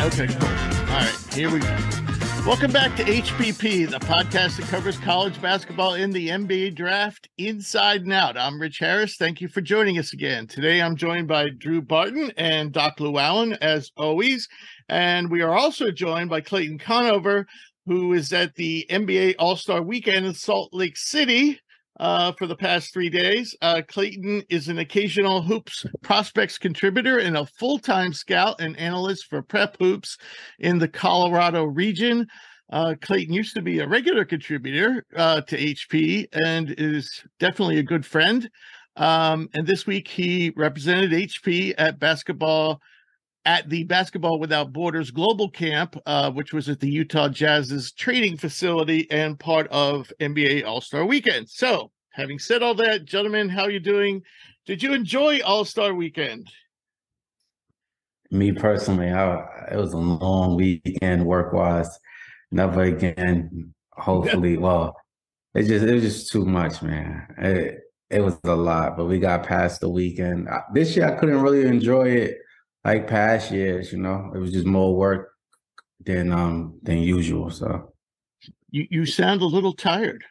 Okay, cool. All right, here we go. Welcome back to HPP, the podcast that covers college basketball in the NBA draft inside and out. I'm Rich Harris. Thank you for joining us again. Today, I'm joined by Drew Barton and Doc Llewellyn, as always. And we are also joined by Clayton Conover, who is at the NBA All-Star Weekend in Salt Lake City for the past 3 days. Clayton is an occasional Hoops Prospects contributor and a full-time scout and analyst for Prep Hoops in the Colorado region. Clayton used to be a regular contributor to HP and is definitely a good friend. And this week he represented HP at the Basketball Without Borders Global Camp, which was at the Utah Jazz's training facility and part of NBA All-Star Weekend. So, having said all that, gentlemen, how are you doing? Did you enjoy All-Star Weekend? Me personally, it was a long weekend work-wise. Never again, hopefully. Well, it was just too much, man. It was a lot, but we got past the weekend. This year, I couldn't really enjoy it like past years, you know. It was just more work than usual. So you sound a little tired.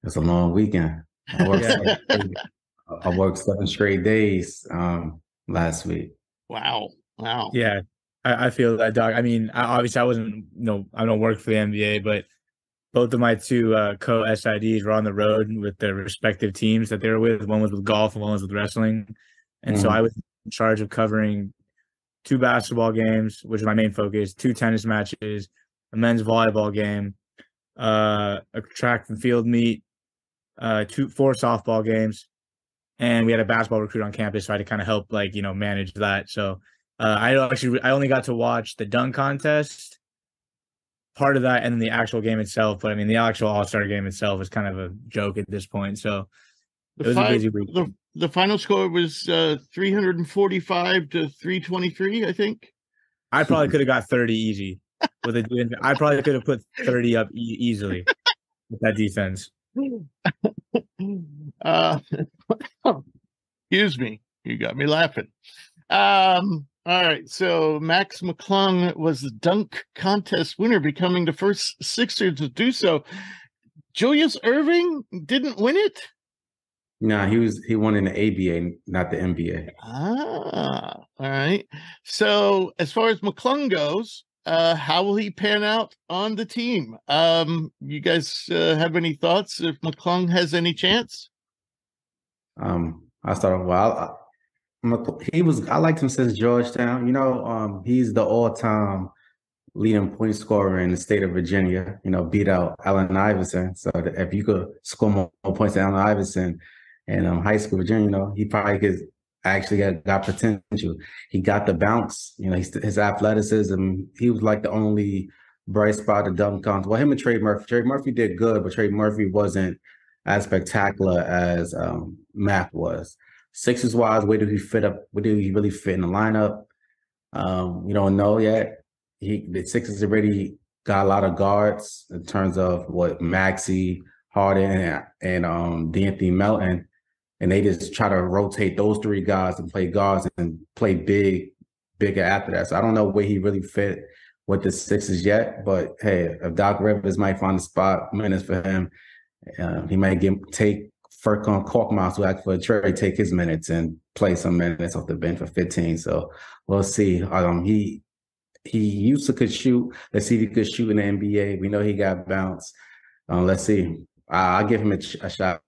It's a long weekend. I worked 7 straight days last week. Wow. Yeah, I feel that, Doc. I mean, obviously I wasn't, I don't work for the NBA, but both of my two co-SIDs were on the road with their respective teams that they were with. One was with golf and one was with wrestling. And so I was in charge of covering 2 basketball games, which is my main focus, 2 tennis matches, a men's volleyball game, a track and field meet, 4 softball games, and we had a basketball recruit on campus, so I had to kind of help, manage that. So I only got to watch the dunk contest, part of that, and then the actual game itself. But I mean, the actual All-Star game itself is kind of a joke at this point. So it was a busy week. The final score was 345 to 323, I think. I probably could have got 30 easy with it. I probably could have put 30 up easily with that defense. Excuse me, you got me laughing. All right, so Mac McClung was the dunk contest winner, becoming the first Sixer to do so. Julius Erving didn't win it? No, he won in the ABA, not the NBA. All right. So as far as McClung goes, how will he pan out on the team? You guys have any thoughts if McClung has any chance? I started. Well, I liked him since Georgetown. He's the all-time leading point scorer in the state of Virginia. Beat out Allen Iverson. So if you could score more points than Allen Iverson in high school Virginia, he probably could actually got potential. He got the bounce. His athleticism. He was like the only bright spot of dunk contest. Well, him and Trey Murphy. Trey Murphy did good, but Trey Murphy wasn't as spectacular as Mac was. Sixers wise, where did he fit up? Where did he really fit in the lineup? We don't know yet. The Sixers already got a lot of guards in terms of what Maxey, Harden, and D'Anthony Melton. And they just try to rotate those 3 guys and play guards and play bigger after that. So I don't know where he really fit with the Sixers yet. But hey, if Doc Rivers might find a spot, minutes for him, he might take Furkan Korkmaz, who asked for a trade, take his minutes and play some minutes off the bench for 15. So we'll see. He used to could shoot. Let's see if he could shoot in the NBA. We know he got bounce. Let's see. I'll give him a shot.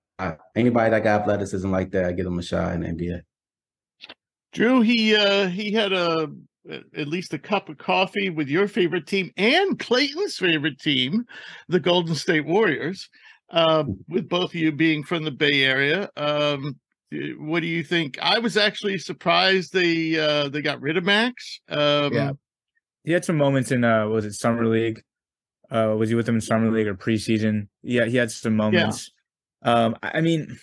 Anybody that got athleticism like that, I give him a shot in the NBA. Drew, he had at least a cup of coffee with your favorite team and Clayton's favorite team, the Golden State Warriors, with both of you being from the Bay Area. What do you think? I was actually surprised they got rid of Max. Yeah, he had some moments in was it Summer League? Was he with them in Summer League or preseason? Yeah, he had some moments. Yeah. I mean,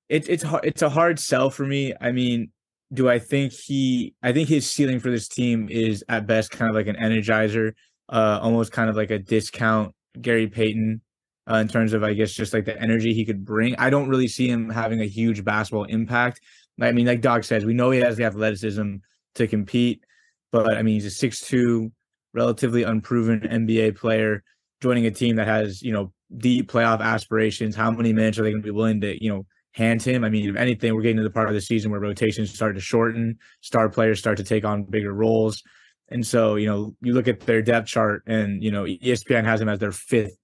it's a hard sell for me. I mean, I think his ceiling for this team is at best kind of like an energizer, almost kind of like a discount Gary Payton in terms of, I guess, just like the energy he could bring. I don't really see him having a huge basketball impact. I mean, like Doc says, we know he has the athleticism to compete. But I mean, he's a 6'2", relatively unproven NBA player joining a team that has, deep playoff aspirations. How many minutes are they going to be willing to, hand him? I mean, if anything, we're getting to the part of the season where rotations start to shorten, star players start to take on bigger roles. And so, you look at their depth chart and, ESPN has him as their fifth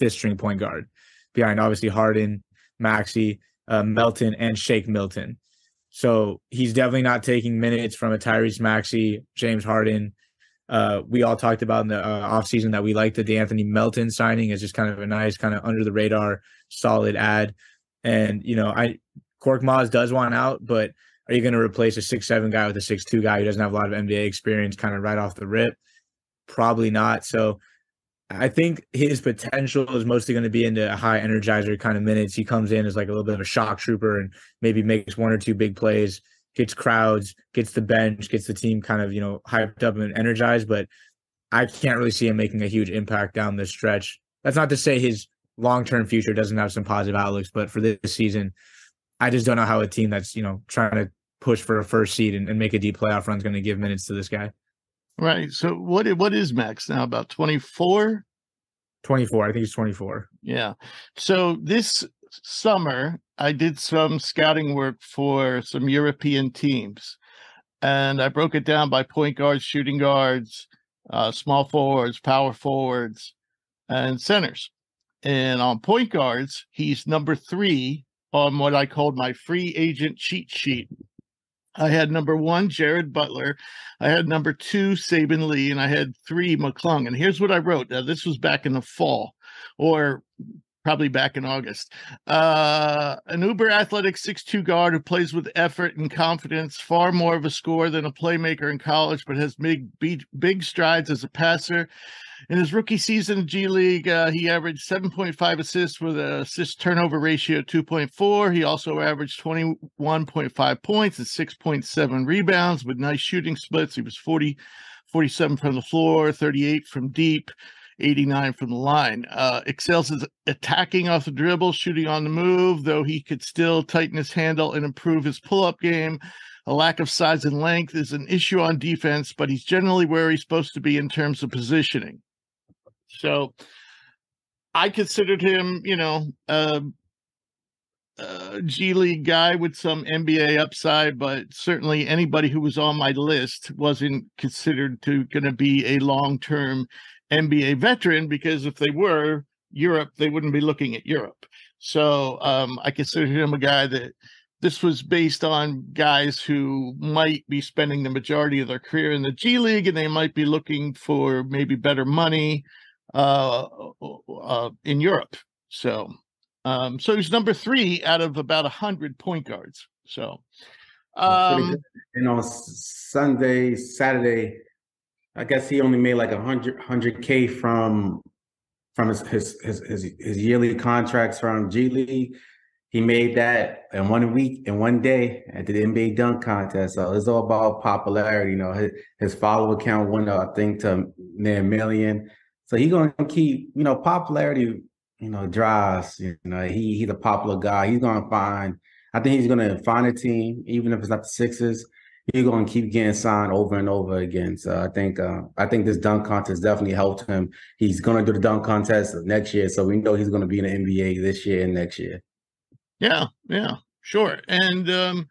string point guard behind obviously Harden, Maxey, Melton, and Shake Milton. So he's definitely not taking minutes from a Tyrese Maxey, James Harden. We all talked about in the offseason that we like the DeAnthony Melton signing as just kind of a nice, kind of under the radar, solid ad. And, Kork Maz does want out, but are you going to replace a 6'7" guy with a 6'2" guy who doesn't have a lot of NBA experience kind of right off the rip? Probably not. So I think his potential is mostly going to be into a high energizer kind of minutes. He comes in as like a little bit of a shock trooper and maybe makes one or two big plays, gets crowds, gets the bench, gets the team kind of, hyped up and energized. But I can't really see him making a huge impact down this stretch. That's not to say his long-term future doesn't have some positive outlooks, but for this season, I just don't know how a team that's, trying to push for a first seed and make a deep playoff run is going to give minutes to this guy. Right. So what is Max now? About 24? 24. I think he's 24. Yeah. So this summer, I did some scouting work for some European teams, and I broke it down by point guards, shooting guards, small forwards, power forwards, and centers. And on point guards, he's number 3 on what I called my free agent cheat sheet. I had number 1, Jared Butler. I had number 2, Saban Lee, and I had 3, McClung. And here's what I wrote. Now, this was back in the fall, or probably back in August. An uber athletic 6'2" guard who plays with effort and confidence, far more of a scorer than a playmaker in college, but has big strides as a passer. In his rookie season in G League, he averaged 7.5 assists with an assist-turnover ratio of 2.4. He also averaged 21.5 points and 6.7 rebounds with nice shooting splits. He was 47 from the floor, 38 from deep, 89 from the line. Excels as attacking off the dribble, shooting on the move, though he could still tighten his handle and improve his pull-up game. A lack of size and length is an issue on defense, but he's generally where he's supposed to be in terms of positioning. So I considered him, a G League guy with some NBA upside, but certainly anybody who was on my list wasn't considered to going to be a long-term NBA veteran, because if they were Europe, they wouldn't be looking at Europe. So I considered him a guy that this was based on guys who might be spending the majority of their career in the G League, and they might be looking for maybe better money in Europe. So he's number 3 out of about 100 point guards. So, and on Saturday, I guess he only made like 100K from his yearly contracts from G League. He made that in 1 week, in 1 day at the NBA dunk contest. So it's all about popularity. His follower count went up, I think, to near 1 million. So he's going to keep, popularity, drives. He's a popular guy. He's going to I think he's going to find a team, even if it's not the Sixers. He's going to keep getting signed over and over again. So I think this dunk contest definitely helped him. He's going to do the dunk contest next year. So we know he's going to be in the NBA this year and next year. Yeah, sure. And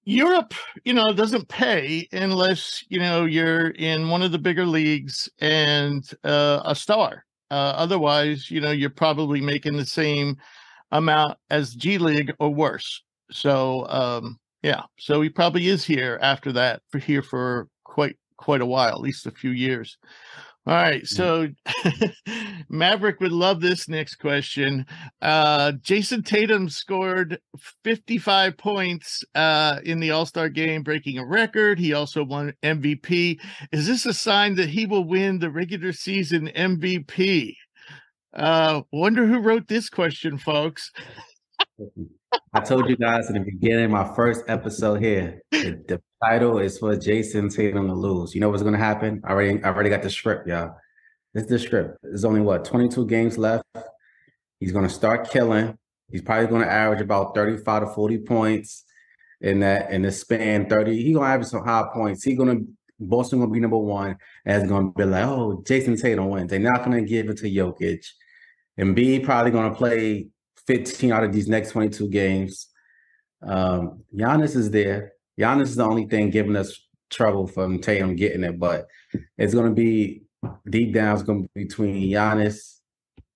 Europe, doesn't pay unless, you're in one of the bigger leagues and a star. Otherwise, you're probably making the same amount as G League or worse. So, so he probably is here after that, for quite a while, at least a few years. All right, so Maverick would love this next question. Jayson Tatum scored 55 points in the All-Star game, breaking a record. He also won MVP. Is this a sign that he will win the regular season MVP? Wonder who wrote this question, folks. I told you guys in the beginning, my first episode here, the title is for Jayson Tatum to lose. You know what's going to happen? I already got the script, y'all. This is the script. There's only 22 games left. He's going to start killing. He's probably going to average about 35 to 40 points in this span. 30. He's going to average some high points. He's going to Boston will be number one, and it's going to be like, oh, Jayson Tatum wins. They're not going to give it to Jokic. Embiid probably going to play 15 out of these next 22 games. Giannis is there. Giannis is the only thing giving us trouble from Tatum getting it, but it's going to be deep down. It's going to be between Giannis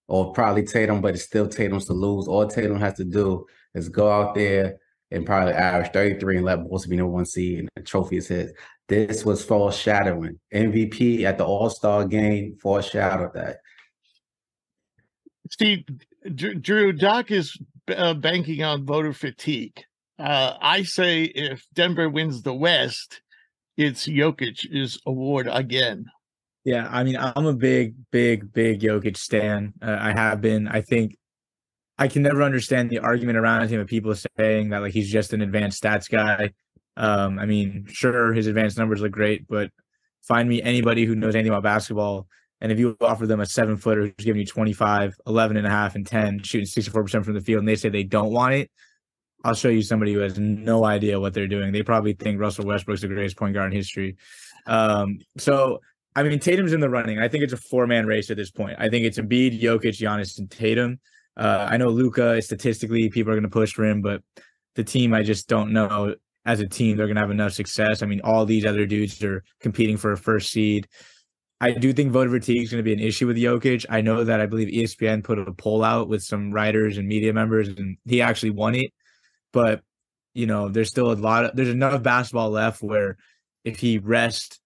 or probably Tatum, but it's still Tatum's to lose. All Tatum has to do is go out there and probably average 33 and let Boston be number one seed, and the trophy is his. This was foreshadowing. MVP at the All-Star game foreshadowed that. Steve, Drew, Doc is banking on voter fatigue. I say if Denver wins the West, it's Jokic's award again. Yeah, I mean, I'm a big Jokic stan. I have been. I think I can never understand the argument around him of people saying that like he's just an advanced stats guy. I mean, sure, his advanced numbers look great, but find me anybody who knows anything about basketball, and if you offer them a 7-footer who's giving you 25, 11 and a half, and 10, shooting 64% from the field, and they say they don't want it, I'll show you somebody who has no idea what they're doing. They probably think Russell Westbrook's the greatest point guard in history. So, I mean, Tatum's in the running. I think it's a 4-man race at this point. I think it's Embiid, Jokic, Giannis, and Tatum. I know Luka, statistically, people are going to push for him, but the team, I just don't know. As a team, they're going to have enough success. I mean, all these other dudes are competing for a first seed. I do think voter fatigue is going to be an issue with Jokic. I know that I believe ESPN put a poll out with some writers and media members, and he actually won it. But, you know, there's still there's enough basketball left where if he rests,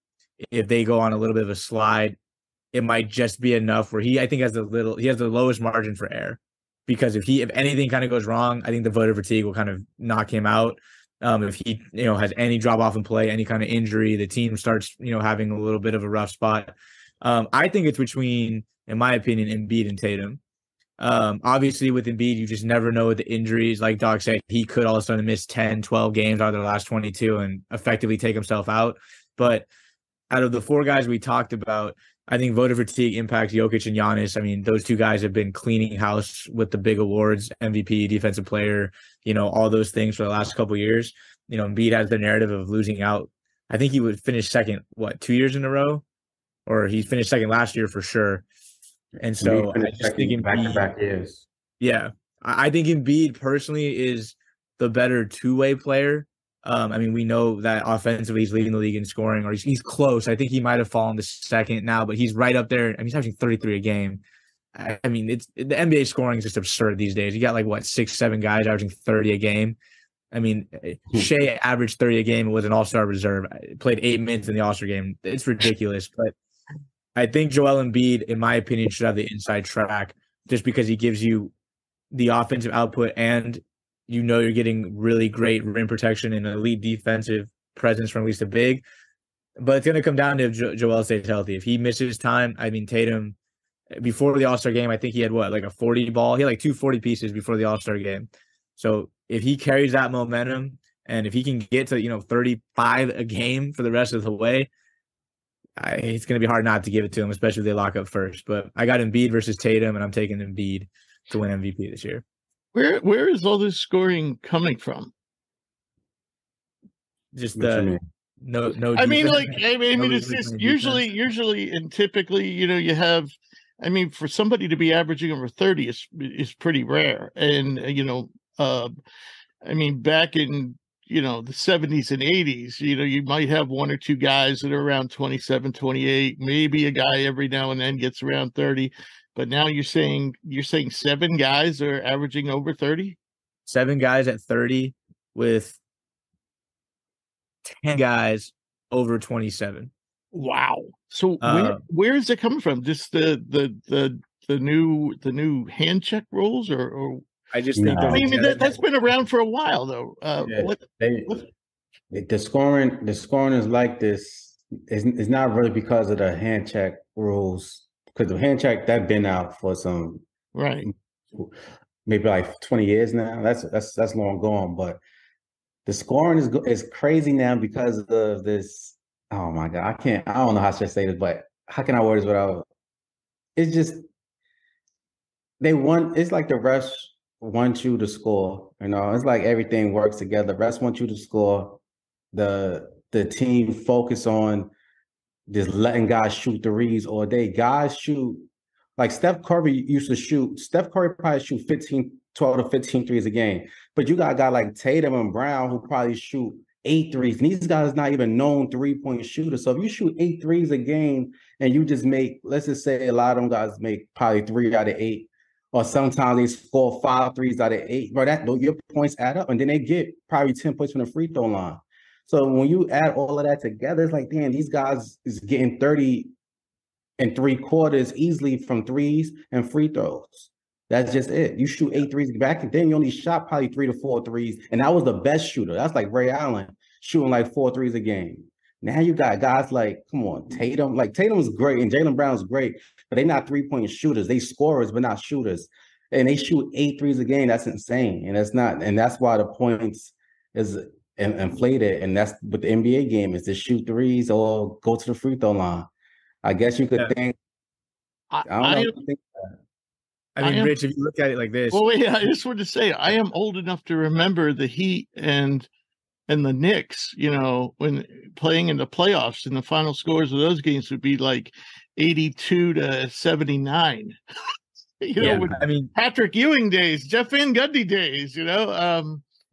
if they go on a little bit of a slide, it might just be enough where he has the lowest margin for error. Because if anything kind of goes wrong, I think the voter fatigue will kind of knock him out. If he, has any drop off in play, any kind of injury, the team starts, having a little bit of a rough spot. I think it's between, in my opinion, Embiid and Tatum. Obviously with Embiid, you just never know with the injuries. Like Doc said, he could all of a sudden miss 10, 12 games out of the last 22 and effectively take himself out. But out of the 4 guys we talked about, I think voter fatigue impacts Jokic and Giannis. I mean, those 2 guys have been cleaning house with the big awards, MVP, defensive player, all those things for the last couple of years. Embiid has the narrative of losing out. I think he would finish second, 2 years in a row? Or he finished second last year for sure. And so I just think Embiid, back-to-back years. Yeah. I think Embiid personally is the better two-way player. I mean, we know that offensively he's leading the league in scoring, or he's close. I think he might have fallen to second now, but he's right up there. I mean, he's averaging 33 a game. I mean, the NBA scoring is just absurd these days. You got 6, 7 guys averaging 30 a game. I mean, Shea averaged 30 a game and was an all-star reserve. Played 8 minutes in the all-star game. It's ridiculous. But I think Joel Embiid, in my opinion, should have the inside track just because he gives you the offensive output and you're getting really great rim protection and elite defensive presence from at least a big. But it's going to come down to if Joel stays healthy. If he misses time, I mean, Tatum, before the All-Star game, I think he had a 40 ball. He had 2 40 pieces before the All-Star game. So if he carries that momentum and if he can get to, 35 a game for the rest of the way, it's going to be hard not to give it to him, especially if they lock up first. But I got Embiid versus Tatum, and I'm taking Embiid to win MVP this year. Where is all this scoring coming from? Just no. I mean, it's just usually and typically, you have. I mean, for somebody to be averaging over 30 is pretty rare, and I mean, back in the 70s and 80s, you might have 1 or 2 guys that are around 27, 28, maybe a guy every now and then gets around 30. But now you're saying 7 guys are averaging over 30? 7 guys at 30 with 10 guys over 27. Wow. So where is it coming from? Just the new hand check rules or I just think that's been around for a while though. The scoring is like this. It's not really because of the hand check rules. Because the hand check that's been out for some maybe 20 years now. That's long gone. But the scoring is crazy now because of this. Oh my God, I don't know how to say this, but how can I word this without? It's just it's like the refs want you to score. It's like everything works together. The refs want you to score. The team focus on just letting guys shoot threes all day. Guys shoot like Steph Curry used to shoot. Steph Curry probably shoot 12 to 15 threes a game. But you got a guy like Tatum and Brown who probably shoot 8 threes. And these guys not even known 3-point shooters. So if you shoot 8 threes a game and you just make, let's just say a lot of them guys make probably 3 out of 8, or sometimes they score 5 threes out of 8. Bro, your points add up, and then they get probably 10 points from the free throw line. So when you add all of that together, it's like, damn, these guys is getting 30 and 3/4 easily from threes and free throws. That's just it. You shoot 8 threes back, and then you only shot probably 3 to 4 threes, and that was the best shooter. That's like Ray Allen shooting like 4 threes a game. Now you got guys like, come on, Tatum. Like Tatum's great and Jaylen Brown's great, but they're not 3-point shooters. They scorers, but not shooters. And they shoot 8 threes a game. That's insane. And that's why the points is inflated. And that's what the NBA game is, to shoot threes or go to the free throw line. I guess you could think. I don't know. I mean, Rich, if you look at it like this. Well, wait, I just wanted to say I am old enough to remember the Heat and the Knicks, when playing in the playoffs, and the final scores of those games would be like 82 to 79. I mean, Patrick Ewing days, Jeff Van Gundy days,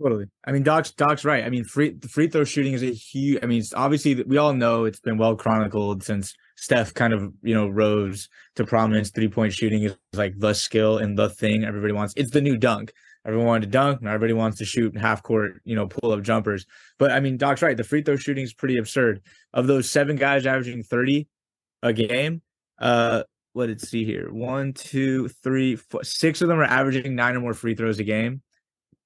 Totally. I mean, Doc's right. I mean, the free throw shooting is a huge. I mean, obviously we all know it's been well chronicled since Steph kind of rose to prominence. 3-point shooting is like the skill and the thing everybody wants. It's the new dunk. Everyone wanted to dunk, now everybody wants to shoot half court, pull up jumpers. But I mean, Doc's right. The free throw shooting is pretty absurd. Of those 7 guys averaging 30 a game, let's see here. 1, 2, 3, 4, 6 of them are averaging 9 or more free throws a game.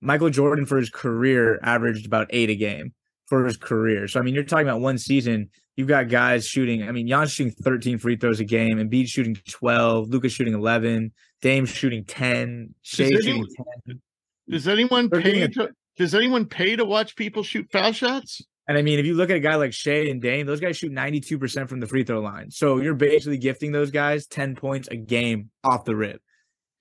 Michael Jordan for his career averaged about 8 a game for his career. So, I mean, you're talking about one season. You've got guys shooting. I mean, Giannis shooting 13 free throws a game, Embiid shooting 12, Luka shooting 11, Dame shooting 10, Shea shooting 10. Does anyone pay to watch people shoot foul shots? And I mean, if you look at a guy like Shea and Dame, those guys shoot 92% from the free throw line. So you're basically gifting those guys 10 points a game off the rip.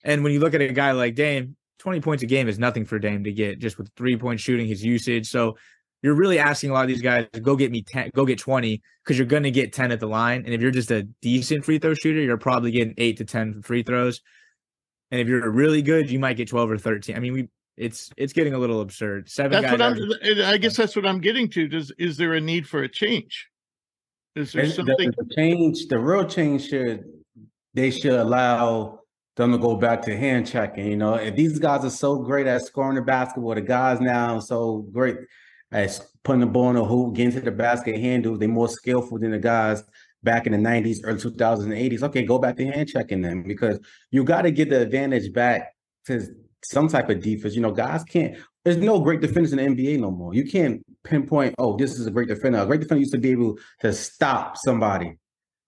And when you look at a guy like Dame, 20 points a game is nothing for Dame to get just with 3-point shooting, his usage. So you're really asking a lot of these guys to go get me 10, go get 20, because you're going to get 10 at the line. And if you're just a decent free throw shooter, you're probably getting 8 to 10 free throws. And if you're really good, you might get 12 or 13. I mean, it's getting a little absurd. 7 guys. I guess that's what I'm getting to. Is there a need for a change? Is there something? The real change they should allow them to go back to hand checking. If these guys are so great at scoring the basketball, the guys now are so great at putting the ball in the hoop, getting to the basket handles, they're more skillful than the guys back in the 90s, early 2000s, and 80s. Okay, go back to hand checking them, because you got to get the advantage back to some type of defense. Guys can't. There's no great defenders in the NBA no more. You can't pinpoint, oh, this is a great defender. A great defender used to be able to stop somebody.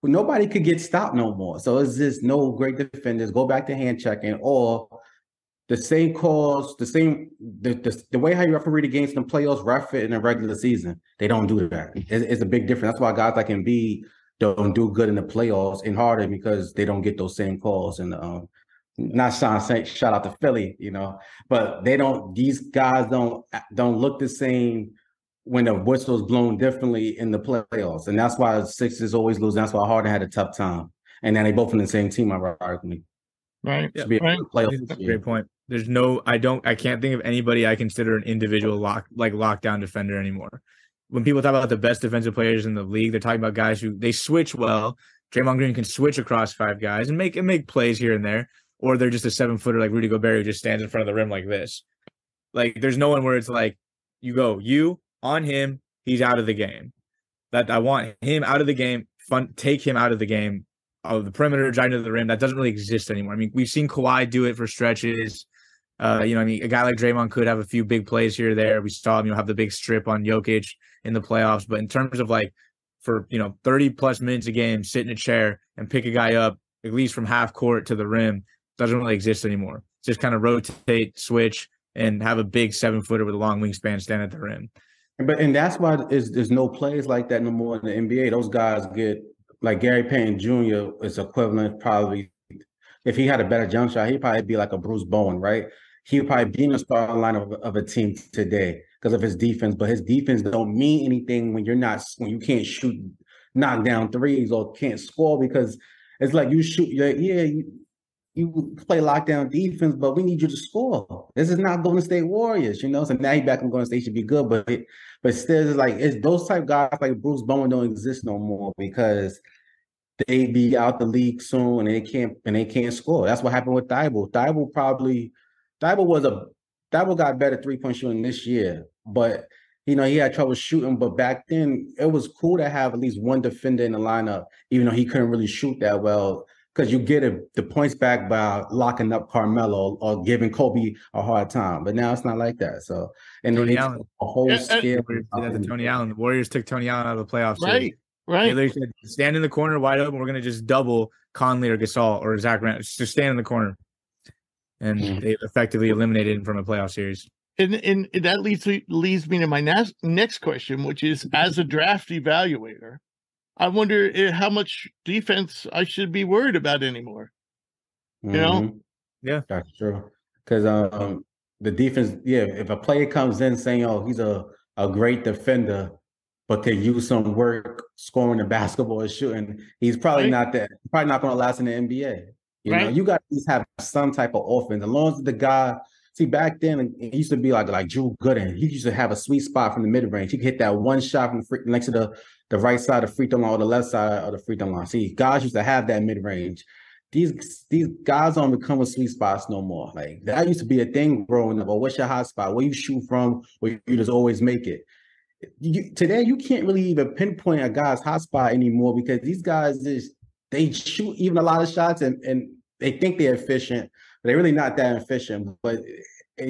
But nobody could get stopped no more. So it's just no great defenders. Go back to hand checking, or the same calls, the way how you referee the games in the playoffs, ref it in the regular season. They don't do that. It's a big difference. That's why guys like Embiid don't do good in the playoffs and Harden, because they don't get those same calls. And not saying shout out to Philly, but they don't. These guys don't look the same when the whistle's blown differently in the playoffs, and that's why the Sixers always lose. That's why Harden had a tough time, and then they both in the same team, ironically. Right. Right. Great point. There's I can't think of anybody I consider an individual lockdown defender anymore. When people talk about the best defensive players in the league, they're talking about guys who they switch well. Draymond Green can switch across 5 guys and make plays here and there, or they're just a 7-footer like Rudy Gobert who just stands in front of the rim like this. Like, there's no one where it's like you on him, he's out of the game. That I want him out of the game. Take him out of the game. Of the perimeter, driving to the rim, that doesn't really exist anymore. I mean, we've seen Kawhi do it for stretches. A guy like Draymond could have a few big plays here or there. We saw him, have the big strip on Jokic in the playoffs. But in terms of for 30 plus minutes a game, sit in a chair and pick a guy up at least from half court to the rim, doesn't really exist anymore. Just kind of rotate, switch, and have a big 7-footer with a long wingspan stand at the rim. And that's why there's no plays like that no more in the NBA. Those guys get. Like Gary Payton Jr. is equivalent, probably. If he had a better jump shot, he'd probably be like a Bruce Bowen, right? He would probably be in the starting line of a team today because of his defense. But his defense don't mean anything when you can't shoot knock down threes or can't score because it's like you shoot. You play lockdown defense, but we need you to score. This is not Golden State Warriors, you know. So now he back in Golden State should be good, but still, it's those type guys like Bruce Bowen don't exist no more because they be out the league soon and they can't score. That's what happened with Thibault. Thibault got better 3-point shooting this year, but you know he had trouble shooting. But back then, it was cool to have at least one defender in the lineup, even though he couldn't really shoot that well. Because you get the points back by locking up Carmelo or giving Kobe a hard time. But now it's not like that. So, and Tony it's Allen. a whole scale. Tony Allen. The Warriors took Tony Allen out of the playoffs. Right. They literally said, stand in the corner wide open. We're going to just double Conley or Gasol or Zach Randolph. Just stand in the corner. And they effectively eliminated him from a playoff series. And that leads me to my next question, which is, as a draft evaluator, I wonder how much defense I should be worried about anymore. You know? Yeah, that's true. Because the defense, if a player comes in saying, "Oh, he's a great defender," but can use some work scoring the basketball or shooting, he's probably not going to last in the NBA. You know, you got to at least have some type of offense. As long as the guy, back then it used to be like Drew Gooden. He used to have a sweet spot from the mid range. He could hit that one shot from next to the right side of the free throw line or the left side of the free throw line. See, guys used to have that mid range. These guys don't become a sweet spots no more. Like that used to be a thing growing up. Or what's your hot spot? Where you shoot from? Where you just always make it. Today you can't really even pinpoint a guy's hot spot anymore because these guys they shoot even a lot of shots and they think they're efficient, but they're really not that efficient. But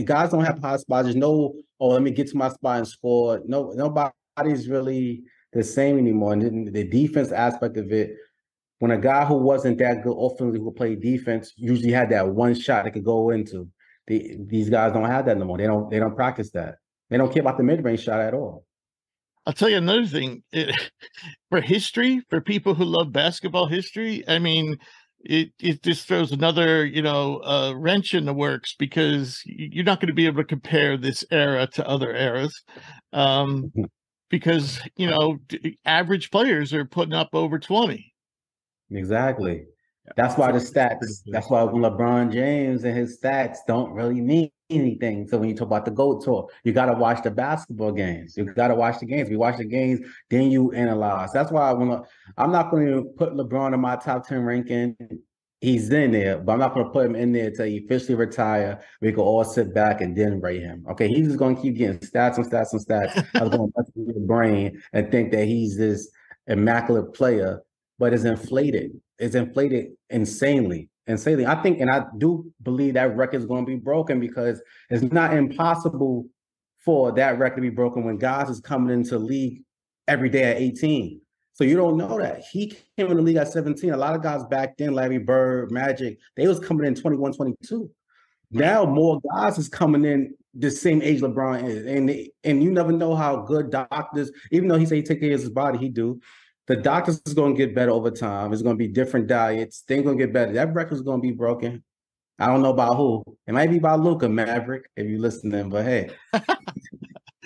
guys don't have hot spots. There's no, let me get to my spot and score. No, nobody's really the same anymore. And the defense aspect of it, when a guy who wasn't that good offensively who played defense usually had that one shot they could go into. These guys don't have that no more. They don't practice that. They don't care about the mid-range shot at all. I'll tell you another thing. For history, for people who love basketball history, I mean, it just throws another, wrench in the works because you're not going to be able to compare this era to other eras. Because, average players are putting up over 20. Exactly. That's why the stats, that's why when LeBron James and his stats don't really mean anything. So when you talk about the GOAT tour, you got to watch the basketball games. You got to watch the games. We watch the games, then you analyze. That's why I'm not going to put LeBron in my top 10 ranking. He's in there, but I'm not going to put him in there until he officially retire. We can all sit back and then rate him. Okay, he's just going to keep getting stats and stats and stats. I was going to mess with your brain and think that he's this immaculate player, but it's inflated. It's inflated insanely. I think, and I do believe that record is going to be broken because it's not impossible for that record to be broken when guys is coming into the league every day at 18. So you don't know that. He came in the league at 17. A lot of guys back then, Larry Bird, Magic, they was coming in 21, 22. Now more guys is coming in the same age LeBron is. And you never know how good doctors, even though he say he take care of his body, he do. The doctors is going to get better over time. It's going to be different diets. They're going to get better. That record is going to be broken. I don't know about who. It might be by Luka Maverick, if you listen to him, but hey.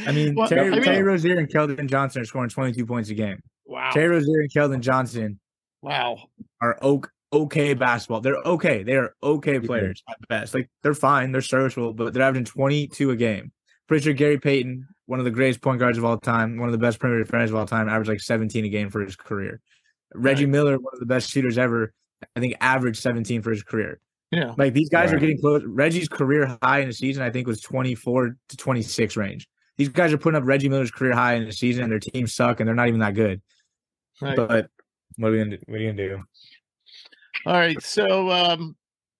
I mean, Terry Rozier and Keldon Johnson are scoring 22 points a game. Wow. Terry Rozier and Keldon Johnson are okay basketball. They're okay. They are okay players at best. Like, they're fine. They're serviceable, but they're averaging 22 a game. Pretty sure Gary Payton, one of the greatest point guards of all time, one of the best perimeter defenders of all time, averaged like 17 a game for his career. Reggie Miller, one of the best shooters ever, I think averaged 17 for his career. Yeah. Like, these guys are getting close. Reggie's career high in the season, I think, was 24 to 26 range. These guys are putting up Reggie Miller's career high in the season, and their teams suck, and they're not even that good. Right. But what are we gonna do? All right, so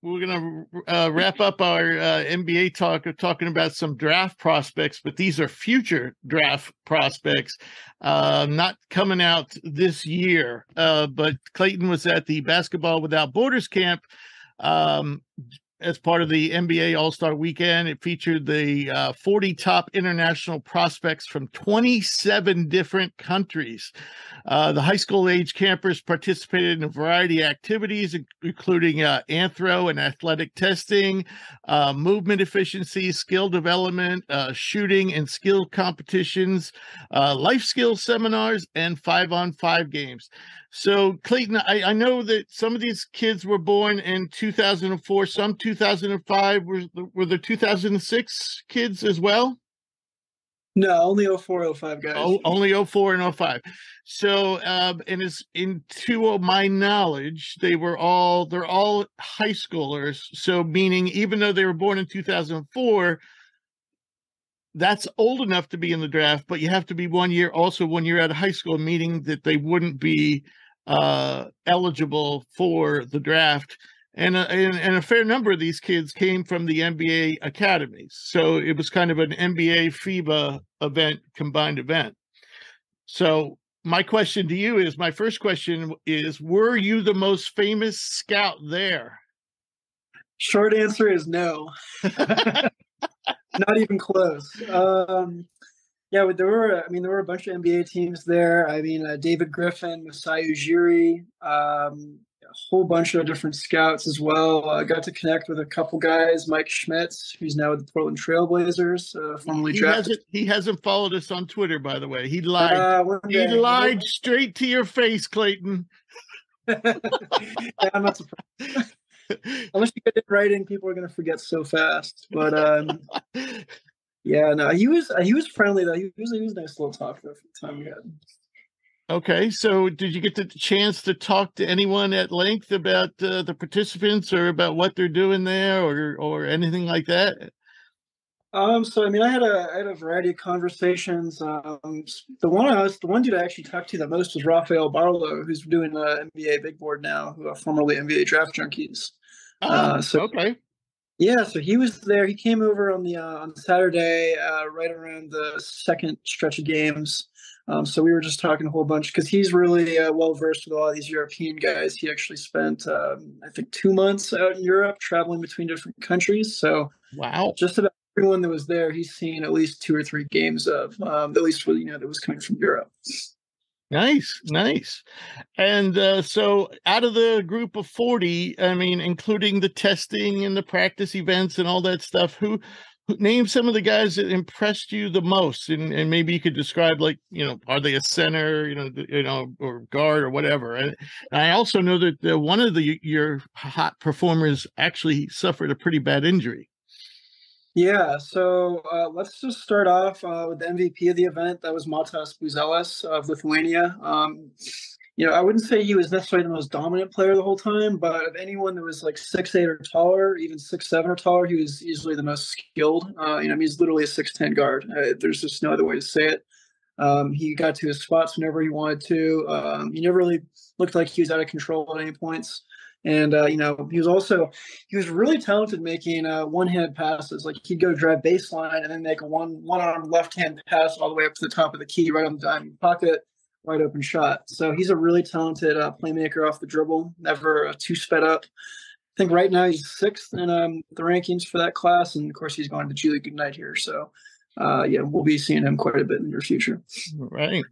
we're gonna wrap up our NBA talk of talking about some draft prospects, but these are future draft prospects, not coming out this year. But Clayton was at the Basketball Without Borders camp. as part of the NBA All-Star Weekend. It featured the 40 top international prospects from 27 different countries. The high school age campers participated in a variety of activities, including anthro and athletic testing, movement efficiency, skill development, shooting and skill competitions, life skills seminars, and 5-on-5 games. So, Clayton, I know that some of these kids were born in 2004, some 2005. Were the 2006 kids as well? No, only 04, 05 guys. Oh, only 04 and 05. So, and it's to my knowledge, they're all high schoolers. So, meaning even though they were born in 2004, that's old enough to be in the draft, but you have to be 1 year out of high school, meaning that they wouldn't be eligible for the draft. And a fair number of these kids came from the NBA academies. So it was kind of an NBA FIBA combined event. So my first question is, were you the most famous scout there? Short answer is no. Not even close. Yeah, there were a bunch of NBA teams there. David Griffin, Masai Ujiri, a whole bunch of different scouts as well. I got to connect with a couple guys, Mike Schmitz, who's now with the Portland Trailblazers, formerly drafted. He hasn't followed us on Twitter, by the way. He lied. He lied straight to your face, Clayton. Yeah, I'm not surprised. Unless you get it writing, people are going to forget so fast. But yeah, no, he was friendly though. He was a nice little talker for the time we had. Okay, so did you get the chance to talk to anyone at length about the participants or about what they're doing there, or anything like that? So I had a variety of conversations. The one dude I actually talked to the most was Rafael Barlow, who's doing NBA Big Board now, who are formerly NBA Draft Junkies. Okay. Yeah, so he was there. He came over on Saturday, right around the second stretch of games. So we were just talking a whole bunch because he's really well versed with a lot of these European guys. He actually spent, I think, 2 months out in Europe, traveling between different countries. So wow, just about everyone that was there, he's seen at least 2 or 3 games of, at least that was coming from Europe. Nice. And so out of the group of 40, including the testing and the practice events and all that stuff, who name some of the guys that impressed you the most? And maybe you could describe, are they a center, or guard or whatever. And I also know that one of your hot performers actually suffered a pretty bad injury. Yeah, so let's just start off with the MVP of the event. That was Matas Buzelis of Lithuania. I wouldn't say he was necessarily the most dominant player the whole time, but of anyone that was like 6'8" or taller, even 6'7" or taller, he was easily the most skilled. He's literally a 6'10" guard. There's just no other way to say it. He got to his spots whenever he wanted to. He never really looked like he was out of control at any points. And, he was really talented making one-handed passes. Like he'd go drive baseline and then make a one-arm left-hand pass all the way up to the top of the key, right on the diamond pocket, wide open shot. So he's a really talented playmaker off the dribble, never too sped up. I think right now he's 6th in the rankings for that class. And of course he's going to G League Ignite here. So we'll be seeing him quite a bit in the near future. Right.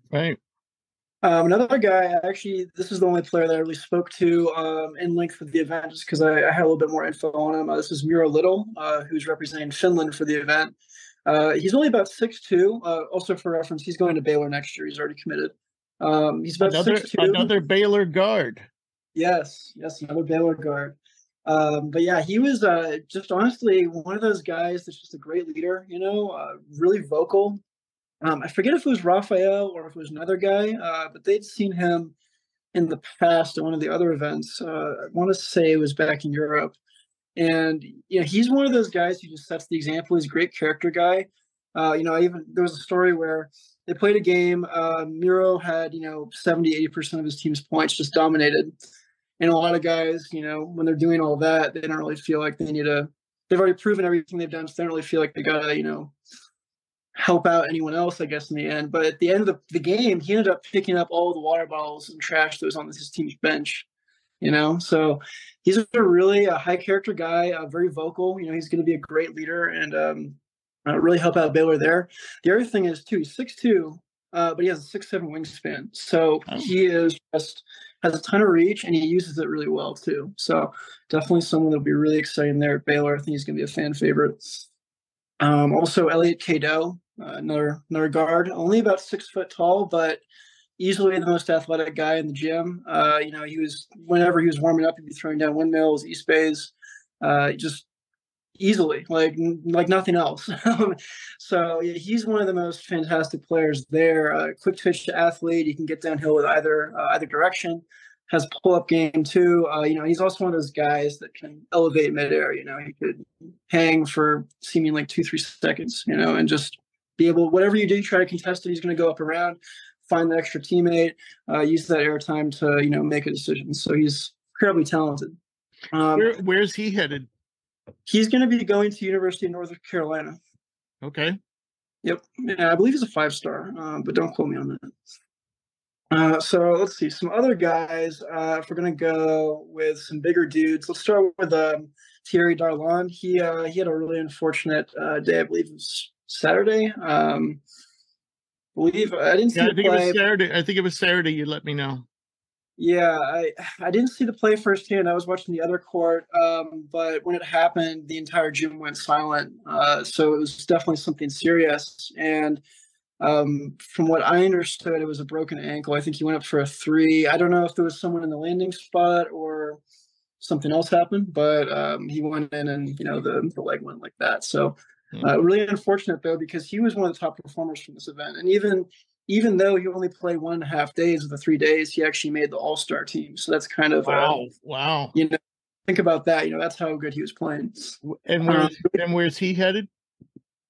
Another guy, actually, this is the only player that I really spoke to in length for the event, just because I had a little bit more info on him. This is Miro Little, who's representing Finland for the event. He's only about 6'2". Also, for reference, he's going to Baylor next year. He's already committed. He's about 6'2". Another Baylor guard. Yes, another Baylor guard. But yeah, he was just honestly one of those guys that's just a great leader, really vocal. I forget if it was Raphael or if it was another guy, but they'd seen him in the past at one of the other events. I want to say it was back in Europe. And, he's one of those guys who just sets the example. He's a great character guy. There was a story where they played a game. Miro had, 70-80% of his team's points, just dominated. And a lot of guys, when they're doing all that, they don't really feel like they've already proven everything they've done. So they don't really feel like they got to, help out anyone else, I guess, in the end. But at the end of the game, he ended up picking up all the water bottles and trash that was on his team's bench. So he's a really high character guy, very vocal. He's going to be a great leader and really help out Baylor there. The other thing is too, he's 6'2", but he has a 6'7" wingspan. So he is just has a ton of reach and he uses it really well too. So definitely someone that'll be really exciting there at Baylor. I think he's going to be a fan favorite. Also Elliot Cadeau, another guard, only about 6 foot tall, but easily the most athletic guy in the gym. Whenever he was warming up, he'd be throwing down windmills, east bays, just easily, like nothing else. So yeah, he's one of the most fantastic players there. Quick twitch to athlete. He can get downhill with either direction. Has pull-up game too. He's also one of those guys that can elevate midair. He could hang for seeming like 2-3 seconds. And just be able, whatever you do, try to contest it. He's going to go up around, find the extra teammate, use that airtime to make a decision. So he's incredibly talented. Where's he headed? He's going to be going to University of North Carolina. Okay. Yep. Yeah, I believe he's a 5-star, but don't quote me on that. So let's see some other guys. If we're going to go with some bigger dudes, let's start with Thierry Darlan. He had a really unfortunate day. I believe it was Saturday. I didn't see the play. It was Saturday. I think it was Saturday. You let me know. Yeah, I didn't see the play firsthand. I was watching the other court, but when it happened, the entire gym went silent. So it was definitely something serious. And from what I understood, it was a broken ankle. I think he went up for a 3. I don't know if there was someone in the landing spot or something else happened, but he went in and the leg went like that. So really unfortunate though, because he was one of the top performers from this event, and even though he only played 1.5 days of the 3 days, he actually made the All-Star team. So that's kind of wow. Think about that. That's how good he was playing. And where's he headed?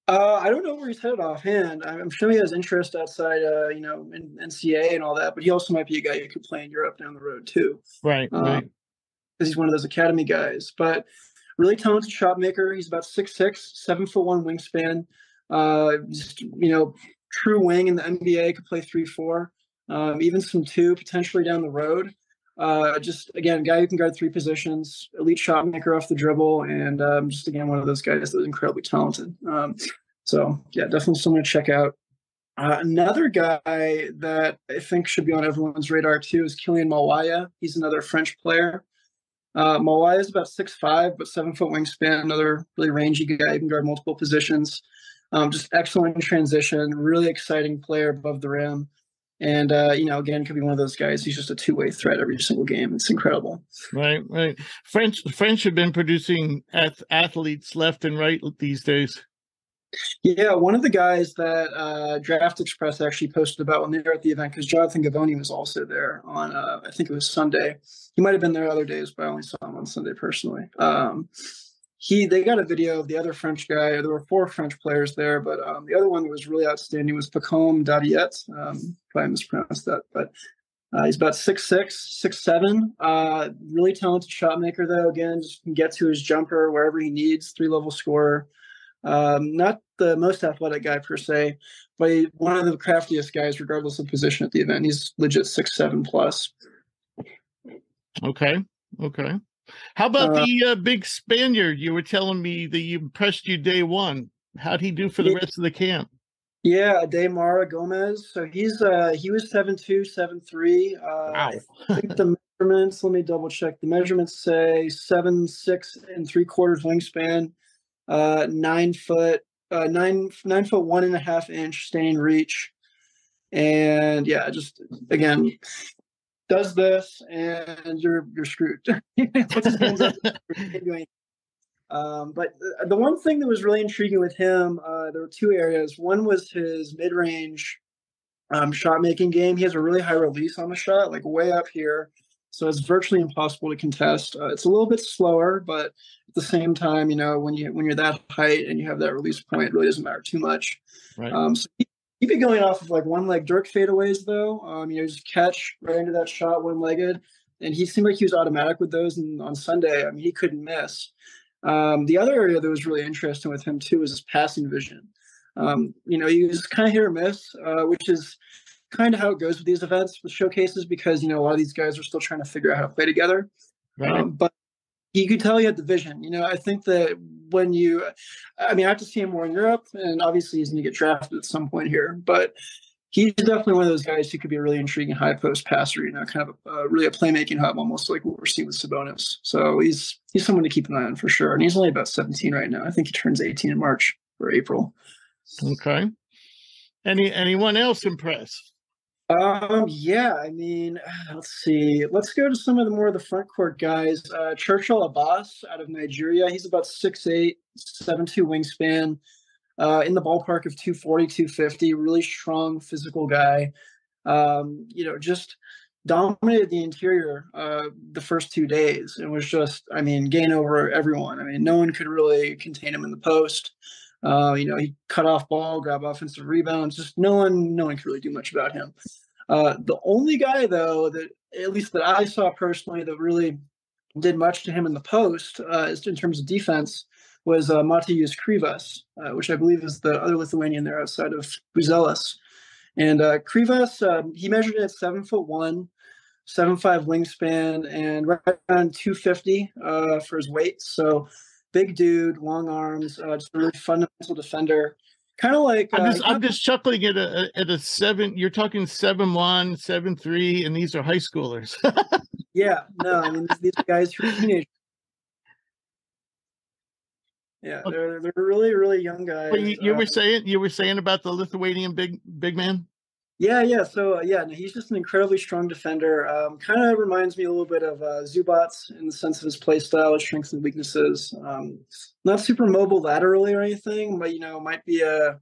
I don't know where he's headed offhand. I'm sure he has interest outside, in NCAA and all that. But he also might be a guy who could play in Europe down the road too. Right. Because he's one of those academy guys. But really talented shot maker. He's about 6'6", 7'1" wingspan. True wing in the NBA, could play 3-4, even some 2 potentially down the road. Just again, guy who can guard 3 positions, elite shot maker off the dribble, and just again one of those guys that's incredibly talented. So yeah, definitely someone to check out. Another guy that I think should be on everyone's radar too is Kylian Mawaya. He's another French player. Mawaya is about 6'5", but 7 foot wingspan. Another really rangy guy who can guard multiple positions. Just excellent in transition, really exciting player above the rim. And, again, could be one of those guys. He's just a two-way threat every single game. It's incredible. Right. French have been producing athletes left and right these days. Yeah, one of the guys that Draft Express actually posted about when they were at the event, because Jonathan Gavoni was also there on, I think it was Sunday. He might have been there other days, but I only saw him on Sunday personally. They got a video of the other French guy. There were 4 French players there, but the other one that was really outstanding was Pacome Dadiet. If I mispronounced that, but he's about 6'6", 6'7". Really talented shot maker, though. Again, just can get to his jumper wherever he needs. 3-level scorer. Not the most athletic guy per se, but one of the craftiest guys, regardless of position at the event. He's legit 6'7" plus. Okay. How about the big Spaniard? You were telling me that you impressed you day one. How'd he do for the rest of the camp? Yeah, Daymara Gomez. So he was 7'2", 7'3". Wow. I think the measurements, let me double check. The measurements say 7'6" and 3/4 wingspan, 9 foot, 9 foot 1.5 inch staying reach. And yeah, just again, does this and you're screwed. Puts his hands up. But the one thing that was really intriguing with him, there were 2 areas. One was his mid-range shot making game. He has a really high release on the shot, like way up here. So it's virtually impossible to contest. It's a little bit slower, but at the same time, when you're that height and you have that release point, it really doesn't matter too much. Right. So he'd be going off of like one-leg Dirk fadeaways, though. Just catch right into that shot one-legged, and he seemed like he was automatic with those. And on Sunday, he couldn't miss. The other area that was really interesting with him too was his passing vision. He was kind of hit or miss, which is kind of how it goes with these events, with showcases, because, a lot of these guys are still trying to figure out how to play together. Right. But you could tell he had the vision. I think that I have to see him more in Europe, and obviously he's going to get drafted at some point here, but he's definitely one of those guys who could be a really intriguing high post passer, kind of really a playmaking hub, almost like what we're seeing with Sabonis. So he's someone to keep an eye on for sure. And he's only about 17 right now. I think he turns 18 in March or April. Okay. Anyone else impressed? Yeah, let's see. Let's go to some of the front court guys. Churchill Abbas out of Nigeria. He's about 6'8", 7'2" wingspan, in the ballpark of 240, 250. Really strong physical guy. Just dominated the interior the first 2 days and was just, gain over everyone. No one could really contain him in the post. He cut off ball, grab offensive rebounds. Just no one could really do much about him. The only guy, though, that at least that I saw personally that really did much to him in the post, in terms of defense, was Mateusz Krivas, which I believe is the other Lithuanian there outside of Buzelis. And Krivas, he measured at 7'1", 7'5" wingspan, and right around 250 for his weight. So big dude, long arms, just a really fundamental defender. Kind of like I'm just chuckling at a 7. You're talking 7'1", 7'3", and these are high schoolers. Yeah, no, these guys who are teenagers. Yeah, they're really, really young guys. Well, you were saying about the Lithuanian big man. Yeah. So he's just an incredibly strong defender. Kind of reminds me a little bit of Zubats in the sense of his play style, his strengths and weaknesses. Not super mobile laterally or anything, but might be a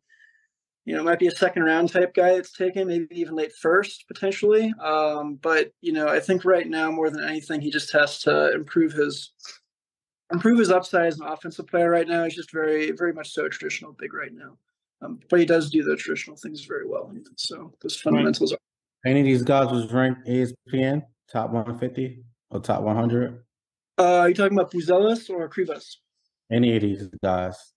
second round type guy that's taken, maybe even late first potentially. But I think right now more than anything, he just has to improve his upside as an offensive player. Right now, he's just very, very much so traditional big right now. But he does do the traditional things very well. So those fundamentals are. Any of these guys was ranked ESPN top 150 or top 100? Are you talking about Buzelis or Krivas? Any of these guys?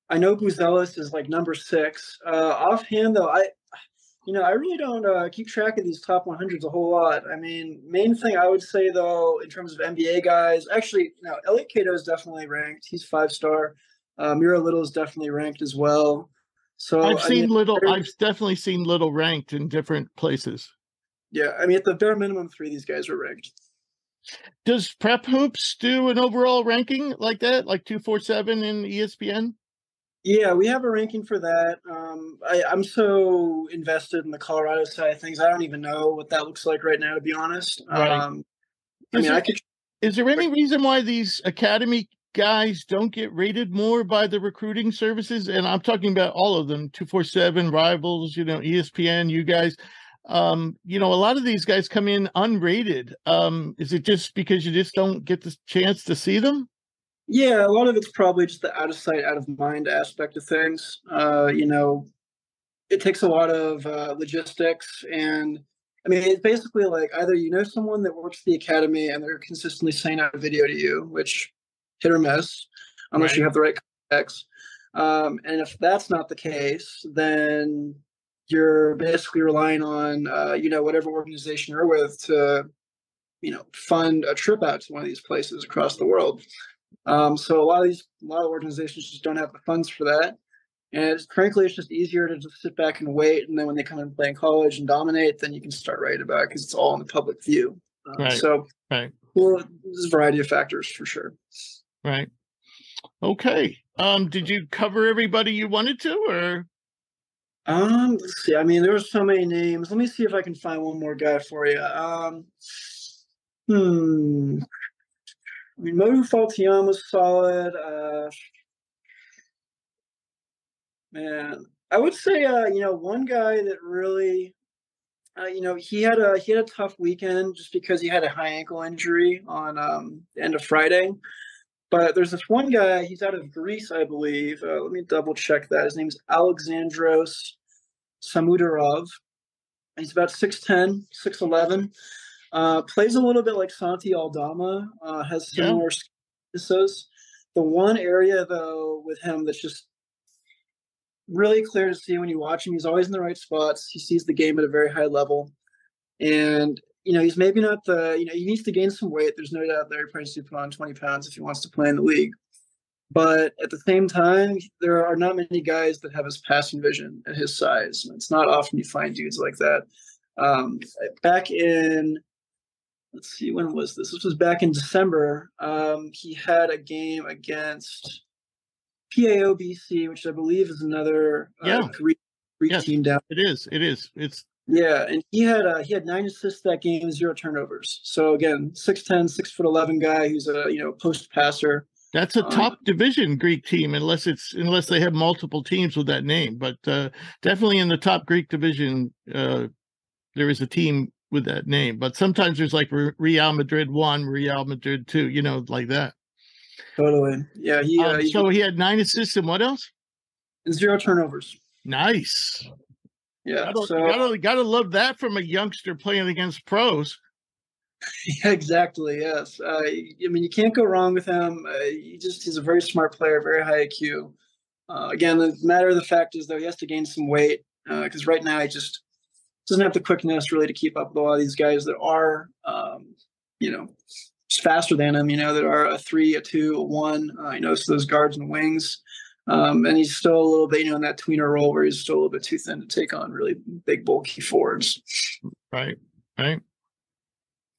I know Buzelis is like number 6. Offhand, though, I really don't keep track of these top 100s a whole lot. Main thing I would say, though, in terms of NBA guys, actually, Elliot Cato is definitely ranked. He's 5-star. Miro Little is definitely ranked as well. So I've definitely seen Little ranked in different places. Yeah, at the bare minimum, 3 of these guys are ranked. Does Prep Hoops do an overall ranking like that, like 247 in ESPN? Yeah, we have a ranking for that. I'm so invested in the Colorado side of things. I don't even know what that looks like right now, to be honest. Right. Is there any reason why these academy guys don't get rated more by the recruiting services? And I'm talking about all of them, 247, Rivals, ESPN, you guys. A lot of these guys come in unrated. Is it just because you just don't get the chance to see them? Yeah, a lot of it's probably just the out of sight, out of mind aspect of things. It takes a lot of logistics, and it's basically like either someone that works at the academy and they're consistently sending out a video to you, which hit or miss, unless you have the right context. And if that's not the case, then you're basically relying on whatever organization you're with to fund a trip out to one of these places across the world. So a lot of organizations just don't have the funds for that. And frankly, it's just easier to just sit back and wait. And then when they come and play in college and dominate, then you can start writing about it because it's all in the public view. Well, there's a variety of factors for sure. Right. Okay. Did you cover everybody you wanted to, or? Let's see. There were so many names. Let me see if I can find one more guy for you. Modu Faltian was solid. I would say, one guy that really, he had a tough weekend just because he had a high ankle injury on the end of Friday. But there's this one guy, he's out of Greece, I believe. Let me double check that. His name's Alexandros Samudarov. He's about 6'10", 6'11". Plays a little bit like Santi Aldama, has similar skills. The one area, though, with him that's just really clear to see when you watch him. He's always in the right spots. He sees the game at a very high level. And, he's maybe not he needs to gain some weight. There's no doubt there. He probably needs to put on 20 pounds if he wants to play in the league. But at the same time, there are not many guys that have his passing vision at his size. It's not often you find dudes like that. Back in, let's see, when was this? This was back in December. He had a game against PAOBC, which I believe is another Greek team down. It is. It's and he had 9 assists that game, 0 turnovers. So again, 6'10", 6'11" guy who's a post passer. That's a top division Greek team, unless they have multiple teams with that name. But definitely in the top Greek division, there is a team with that name. But sometimes there's like Real Madrid 1, Real Madrid 2, like that. Totally. Yeah. So he had 9 assists and what else? And 0 turnovers. Nice. Yeah. Gotta love that from a youngster playing against pros. Yeah, exactly. Yes. You can't go wrong with him. He's a very smart player, very high IQ. Again, the matter of the fact is, though, he has to gain some weight because right now he just doesn't have the quickness really to keep up with a lot of these guys that are, just faster than him, that are a 3, a 2, a 1, so those guards and wings. And he's still a little bit, in that tweener role where he's still a little bit too thin to take on really big, bulky forwards. Right.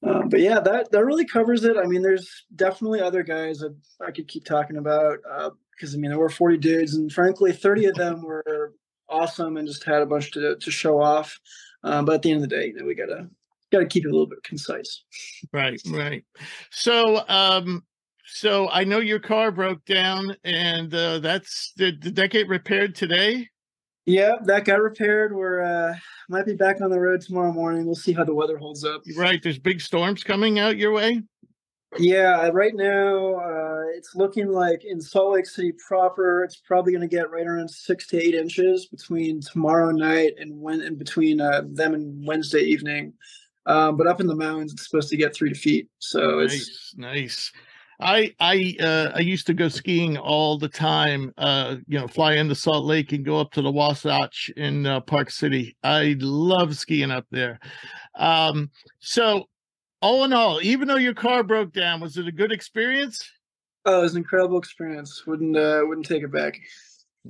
But yeah, that really covers it. There's definitely other guys that I could keep talking about because there were 40 dudes, and frankly, 30 of them were awesome and just had a bunch to show off. But at the end of the day, we gotta keep it a little bit concise. Right. So I know your car broke down, and did that get repaired today? Yeah, that got repaired. We're might be back on the road tomorrow morning. We'll see how the weather holds up. Right. There's big storms coming out your way? Yeah, right now it's looking like in Salt Lake City proper, it's probably going to get right around 6 to 8 inches between tomorrow night and between them and Wednesday evening. But up in the mountains, it's supposed to get 3 feet. So it's nice. I used to go skiing all the time, fly into Salt Lake and go up to the Wasatch in Park City. I love skiing up there. So all in all, even though your car broke down, was it a good experience? Oh, it was an incredible experience. Wouldn't take it back.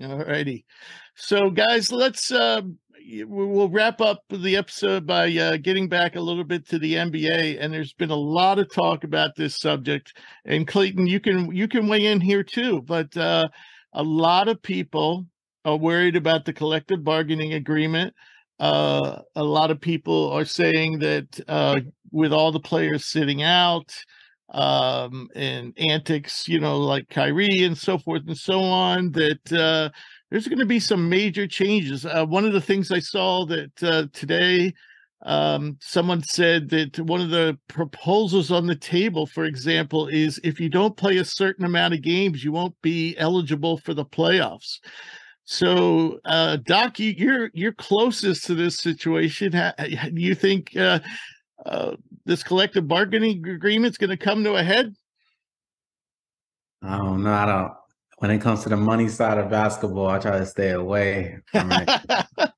All righty. So guys, we'll wrap up the episode by getting back a little bit to the NBA, and there's been a lot of talk about this subject. And Clayton, you can weigh in here too, but a lot of people are worried about the collective bargaining agreement. A lot of people are saying that with all the players sitting out and antics, like Kyrie and so forth and so on, that there's going to be some major changes. One of the things I saw that today, someone said that one of the proposals on the table, for example, is if you don't play a certain amount of games, you won't be eligible for the playoffs. So, Doc, you're closest to this situation. Do you think this collective bargaining agreement is going to come to a head? I don't know. I don't. When it comes to the money side of basketball, I try to stay away from it. I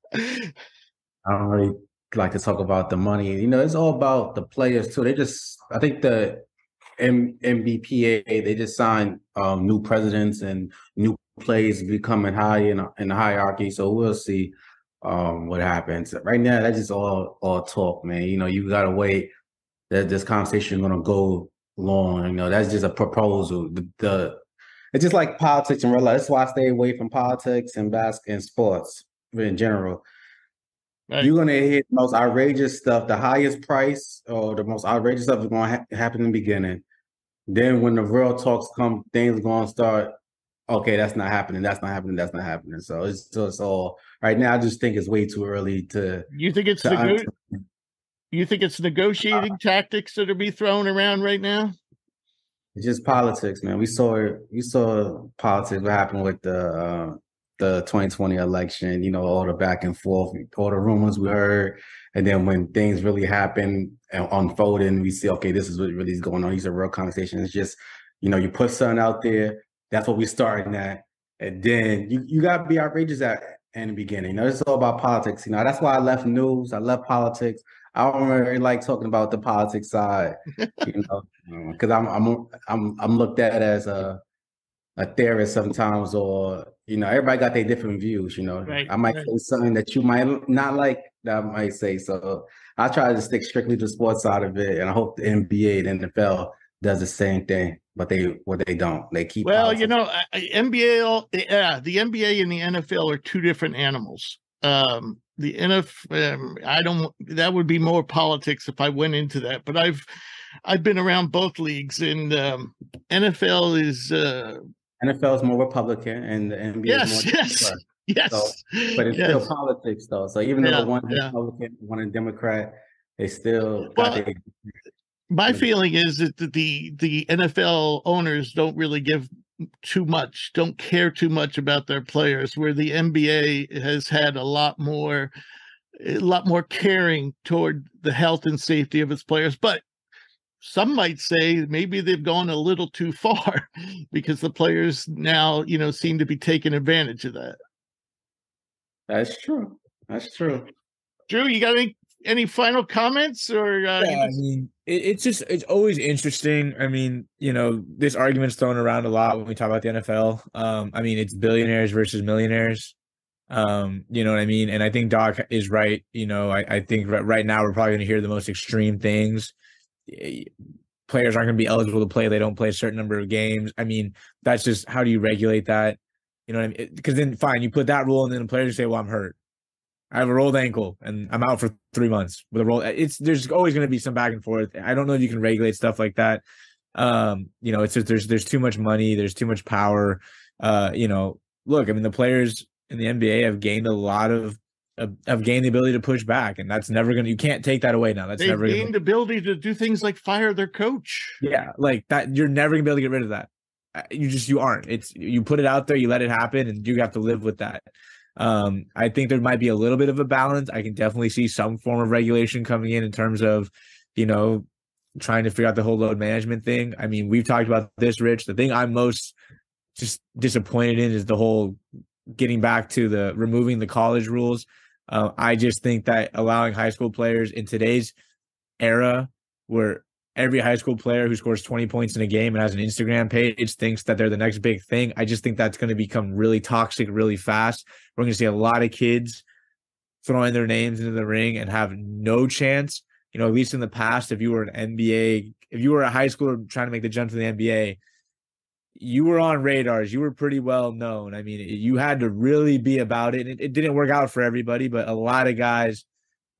don't really like to talk about the money. It's all about the players too. I think the MBPA, they just signed new presidents and new players becoming high in the hierarchy. So we'll see what happens. Right now, that's just all talk, man. You gotta wait. That this conversation is gonna go long. That's just a proposal. It's just like politics in real life. That's why I stay away from politics and and sports in general. Right. You're gonna hit the most outrageous stuff. The highest price or the most outrageous stuff is gonna happen in the beginning. Then when the real talks come, things are gonna start. Okay, that's not happening. That's not happening. That's not happening. So it's all right now. I just think it's way too early to. You think it's you think it's negotiating tactics that are being thrown around right now? It's just politics, man. We saw politics. What happened with the 2020 election? All the back and forth, all the rumors we heard, and then when things really happen and unfolding, we see, okay, this is what really is going on. These are real conversations. It's just, you put something out there. That's what we're starting at, And then you got to be outrageous in the beginning. It's all about politics. That's why I left news. I left politics. I don't really like talking about the politics side, because I'm looked at as a theorist sometimes, or everybody got their different views. Right, I might say something that you might not like that I might say. So I try to stick strictly to the sports side of it, and I hope the NBA and NFL does the same thing. But they don't. They keep politics. NBA, the NBA and the NFL are two different animals. The NFL, that would be more politics if I went into that. But I've been around both leagues, and NFL is more Republican, and the NBA is more Democrat. Yes. So, but it's still politics, though. So even though one is Republican, one is Democrat, they still got their. My feeling is that the NFL owners don't really don't care too much about their players, where the NBA has had a lot more caring toward the health and safety of its players. But some might say maybe they've gone a little too far because the players now, seem to be taking advantage of that. That's true. Drew, you got any final comments? Or I mean, it's always interesting. I mean, this argument's thrown around a lot when we talk about the NFL. I mean, it's billionaires versus millionaires. You know what I mean? And I think Doc is right. I think right now we're probably going to hear the most extreme things. Players aren't going to be eligible to play. They don't play a certain number of games. I mean, that's just, how do you regulate that? You know what I mean? Because then fine, you put that rule, and then the players say, well, I'm hurt. I have a rolled ankle and I'm out for 3 months with a roll. There's always going to be some back and forth. I don't know if you can regulate stuff like that. It's just, there's too much money. There's too much power. Look, I mean, the players in the NBA have gained a lot of gained the ability to push back, and that's never you can't take that away now. They've gained the ability to do things like fire their coach. Yeah, like that. You're never gonna be able to get rid of that. You aren't. You put it out there, you let it happen, and you have to live with that. I think there might be a little bit of a balance. I can definitely see some form of regulation coming in terms of, trying to figure out the whole load management thing. I mean, we've talked about this, Rich. The thing I'm most just disappointed in is the whole getting back to the removing the college rules. I just think that allowing high school players in today's era, where every high school player who scores 20 points in a game and has an Instagram page thinks that they're the next big thing, I just think that's going to become really toxic really fast. We're going to see a lot of kids throwing their names into the ring and have no chance. At least in the past, if you were a high schooler trying to make the jump to the NBA, you were on radars. You were pretty well known. I mean, you had to really be about it. It didn't work out for everybody, but a lot of guys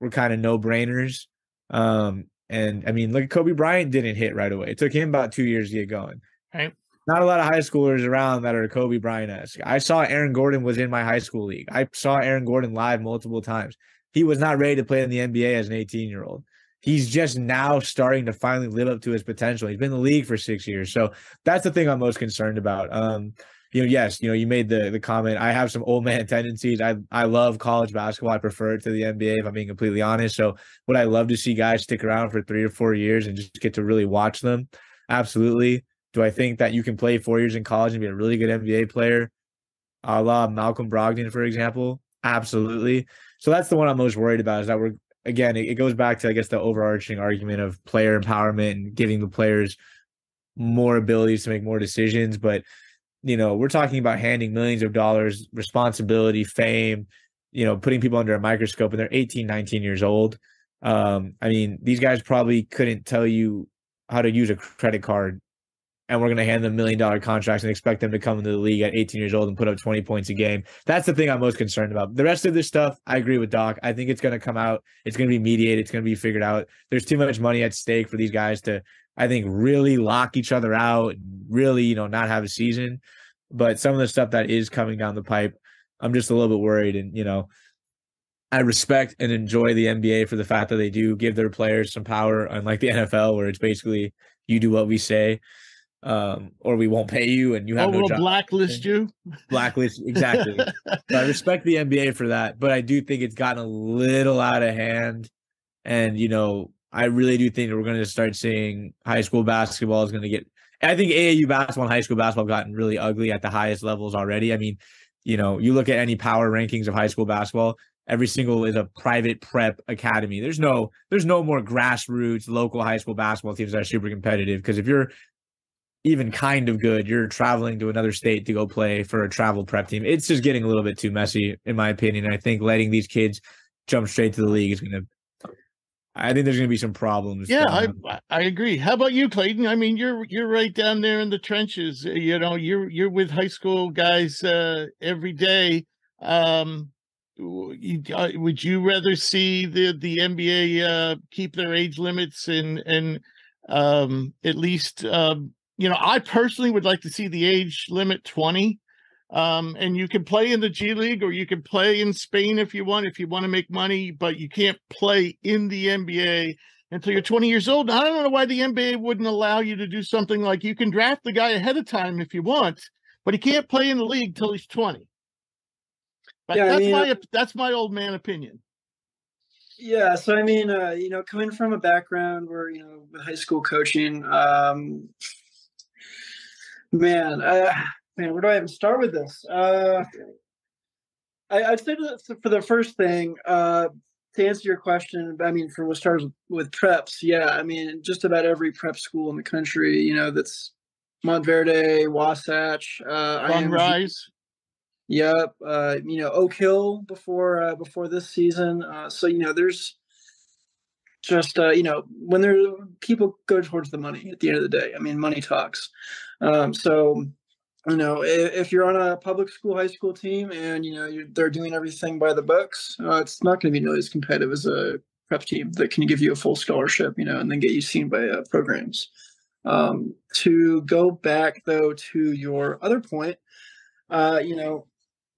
were kind of no-brainers. And I mean, look, Kobe Bryant didn't hit right away. It took him about 2 years to get going. Right. Not a lot of high schoolers around that are Kobe Bryant-esque. I saw Aaron Gordon was in my high school league. I saw Aaron Gordon live multiple times. He was not ready to play in the NBA as an 18-year-old. He's just now starting to finally live up to his potential. He's been in the league for 6 years. So that's the thing I'm most concerned about. Yes, you made the comment. I have some old man tendencies. I love college basketball. I prefer it to the NBA, if I'm being completely honest. So would I love to see guys stick around for 3 or 4 years and just get to really watch them? Absolutely. Do I think that you can play 4 years in college and be a really good NBA player, a la Malcolm Brogdon, for example? Absolutely. So that's the one I'm most worried about, is that it goes back to, I guess, the overarching argument of player empowerment and giving the players more abilities to make more decisions. But, we're talking about handing millions of dollars, responsibility, fame, putting people under a microscope, and they're 18, 19 years old. I mean, these guys probably couldn't tell you how to use a credit card, and we're going to hand them $1 million contracts and expect them to come into the league at 18 years old and put up 20 points a game. That's the thing I'm most concerned about. The rest of this stuff, I agree with Doc. I think it's going to come out. It's going to be mediated. It's going to be figured out. There's too much money at stake for these guys to, I think, really lock each other out, really, not have a season. But some of the stuff that is coming down the pipe, I'm just a little bit worried. And, I respect and enjoy the NBA for the fact that they do give their players some power, unlike the NFL, where it's basically you do what we say. Or we won't pay you, and you have no job. Blacklist you. Blacklist, exactly. So I respect the NBA for that, but I do think it's gotten a little out of hand. And I really do think that we're going to start seeing high school basketball is going to get I think AAU basketball and high school basketball have gotten really ugly at the highest levels already. I mean, you look at any power rankings of high school basketball, every single is a private prep academy. There's no more grassroots local high school basketball teams that are super competitive, because if you're even kind of good, you're traveling to another state to go play for a travel prep team. It's just getting a little bit too messy, in my opinion. And I think letting these kids jump straight to the league is I think there's going to be some problems. Yeah, I agree. How about you, Clayton? I mean, you're right down there in the trenches. You're with high school guys every day. Would you rather see the NBA keep their age limits and at least I personally would like to see the age limit 20. And you can play in the G League, or you can play in Spain if you want to make money, but you can't play in the NBA until you're 20 years old. I don't know why the NBA wouldn't allow you to do something like you can draft the guy ahead of time if you want, but he can't play in the league till he's 20. But yeah, that's my old man opinion. Yeah, so I mean, coming from a background where with high school coaching, man, where do I even start with this? I'd say for the first thing, to answer your question, I mean, for what starts with preps, yeah, I mean, just about every prep school in the country, that's Montverde, Wasatch, Sunrise. Yep. Oak Hill before this season. So, there's just, when people go towards the money at the end of the day. I mean, money talks. So, if you're on a public school, high school team and, they're doing everything by the books, it's not going to be nearly as competitive as a prep team that can give you a full scholarship, and then get you seen by programs. To go back, though, to your other point,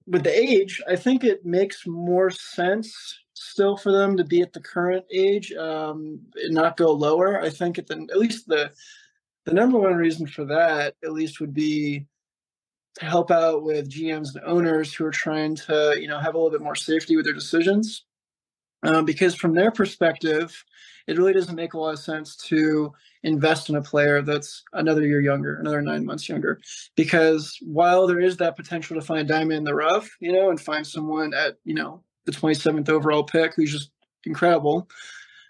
with the age, I think it makes more sense still for them to be at the current age, and not go lower. I think at least the number one reason for that, at least, would be to help out with GMs and owners who are trying to, have a little bit more safety with their decisions. Because from their perspective, it really doesn't make a lot of sense to invest in a player that's another year younger, another 9 months younger. Because while there is that potential to find a diamond in the rough, and find someone at, the 27th overall pick who's just incredible,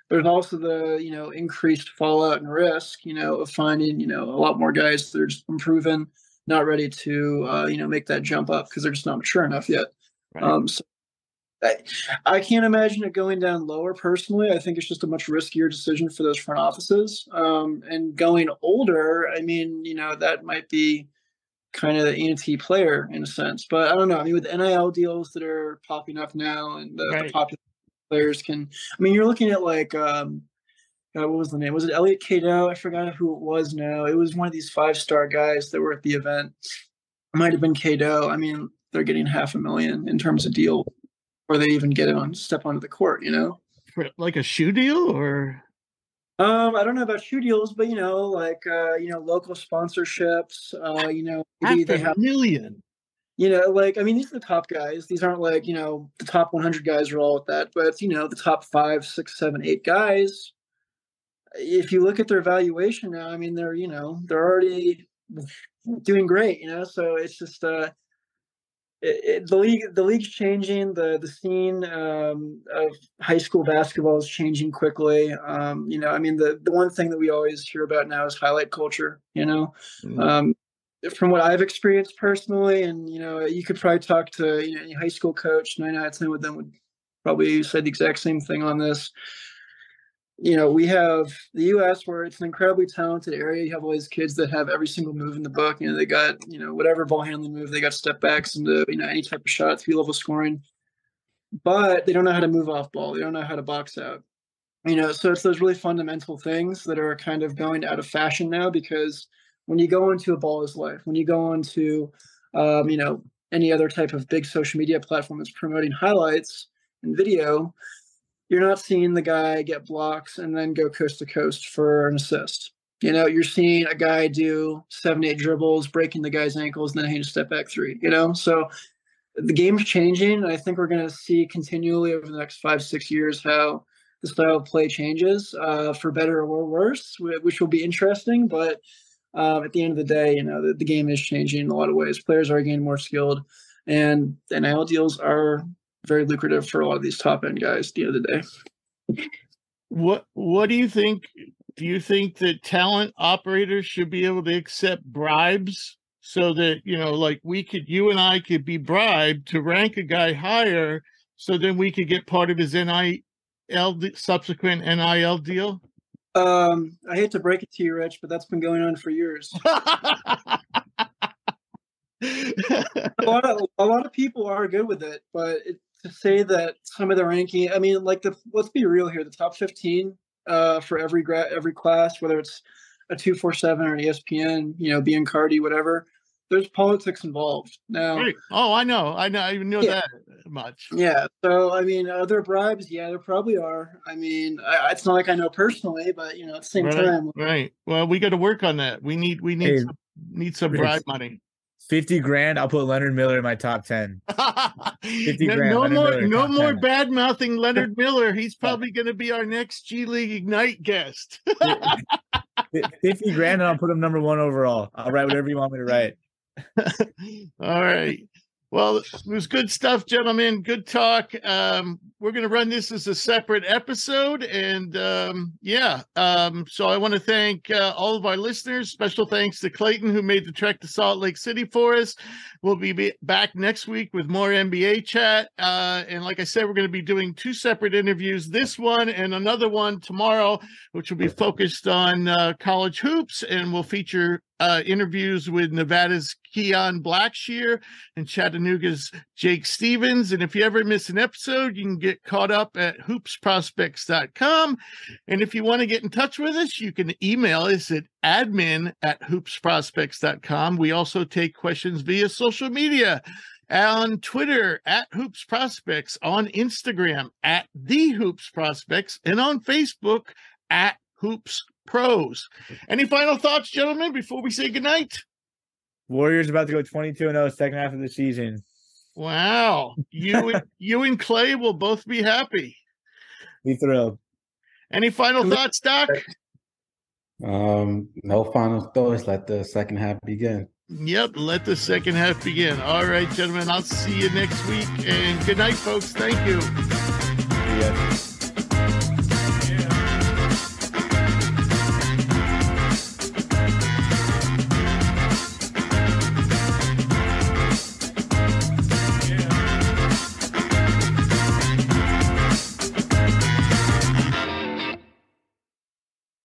there's also the, increased fallout and risk, of finding, a lot more guys that are just unproven, not ready to, make that jump up because they're just not mature enough yet. Right. So I can't imagine it going down lower personally. I think it's just a much riskier decision for those front offices. And going older, I mean, that might be kind of the anti-player in a sense. But I don't know. I mean, with NIL deals that are popping up now and the popular players you're looking at like, what was the name? Was it Elliot Cadeau? I forgot who it was now. It was one of these 5-star guys that were at the event. It might have been Cadeau. I mean, they're getting $500,000 in terms of deal, or they even step onto the court, For like a shoe deal, or I don't know about shoe deals, but local sponsorships, maybe they have $500,000. These are the top guys. These aren't like, the top 100 guys are all at that, but the top 5, 6, 7, 8 guys, if you look at their valuation now, I mean, they're already doing great, so it's just, the league's changing. The scene of high school basketball is changing quickly. The one thing that we always hear about now is highlight culture. From what I've experienced personally, and you could probably talk to any high school coach, 9 out of 10 with them would probably say the exact same thing on this. We have the U.S. where it's an incredibly talented area. You have all these kids that have every single move in the book. They got, whatever ball handling move, they got step backs into, any type of shot, 3-level scoring. But they don't know how to move off ball. They don't know how to box out. So it's those really fundamental things that are kind of going out of fashion now, because when you go into a baller's life, when you go into, any other type of big social media platform that's promoting highlights and video, you're not seeing the guy get blocks and then go coast to coast for an assist. You're seeing a guy do 7, 8 dribbles, breaking the guy's ankles, and then hitting a step back 3, So the game's changing. And I think we're going to see continually over the next 5, 6 years how the style of play changes, for better or worse, which will be interesting. But at the end of the day, the game is changing in a lot of ways. Players are getting more skilled, and NIL deals are very lucrative for a lot of these top end guys at the end of the day. What do you think? Do you think that talent operators should be able to accept bribes so that, like you and I could be bribed to rank a guy higher so then we could get part of his subsequent NIL deal? I hate to break it to you, Rich, but that's been going on for years. a lot of people are good with it, but to say that some of the ranking, I mean, let's be real here, the top 15 for every class, whether it's a 247 or an ESPN, being Cardi, whatever, there's politics involved now. Right. Oh, I know. I even know that much. Yeah. So, I mean, are there bribes? Yeah, there probably are. I mean, it's not like I know personally, but at the same time. Right. Well, we got to work on that. We need some bribe money. 50 grand. I'll put Leonard Miller in my top 10. 50 grand. No more bad mouthing Leonard Miller. He's probably going to be our next G League Ignite guest. 50 grand, and I'll put him number 1 overall. I'll write whatever you want me to write. All right. Well, it was good stuff, gentlemen. Good talk. We're going to run this as a separate episode. And so I want to thank all of our listeners. Special thanks to Clayton, who made the trek to Salt Lake City for us. We'll be back next week with more NBA chat. And like I said, we're going to be doing 2 separate interviews, this one and another one tomorrow, which will be focused on college hoops, and will feature interviews with Nevada's Keon Blackshear and Chattanooga's Jake Stevens. And if you ever miss an episode, you can get caught up at hoopsprospects.com. And if you want to get in touch with us, you can email us at admin@hoopsprospects.com. We also take questions via social media, on Twitter at Hoops Prospects, on Instagram at The Hoops Prospects, and on Facebook at Hoops Pros. Any final thoughts, gentlemen, before we say goodnight? Warriors about to go 22-0 second half of the season. Wow. You and Clay will both be happy. Be thrilled. Any final thoughts, Doc? No final thoughts. Let the second half begin. Yep, let the second half begin. All right, gentlemen, I'll see you next week. And good night, folks. Thank you. Yeah.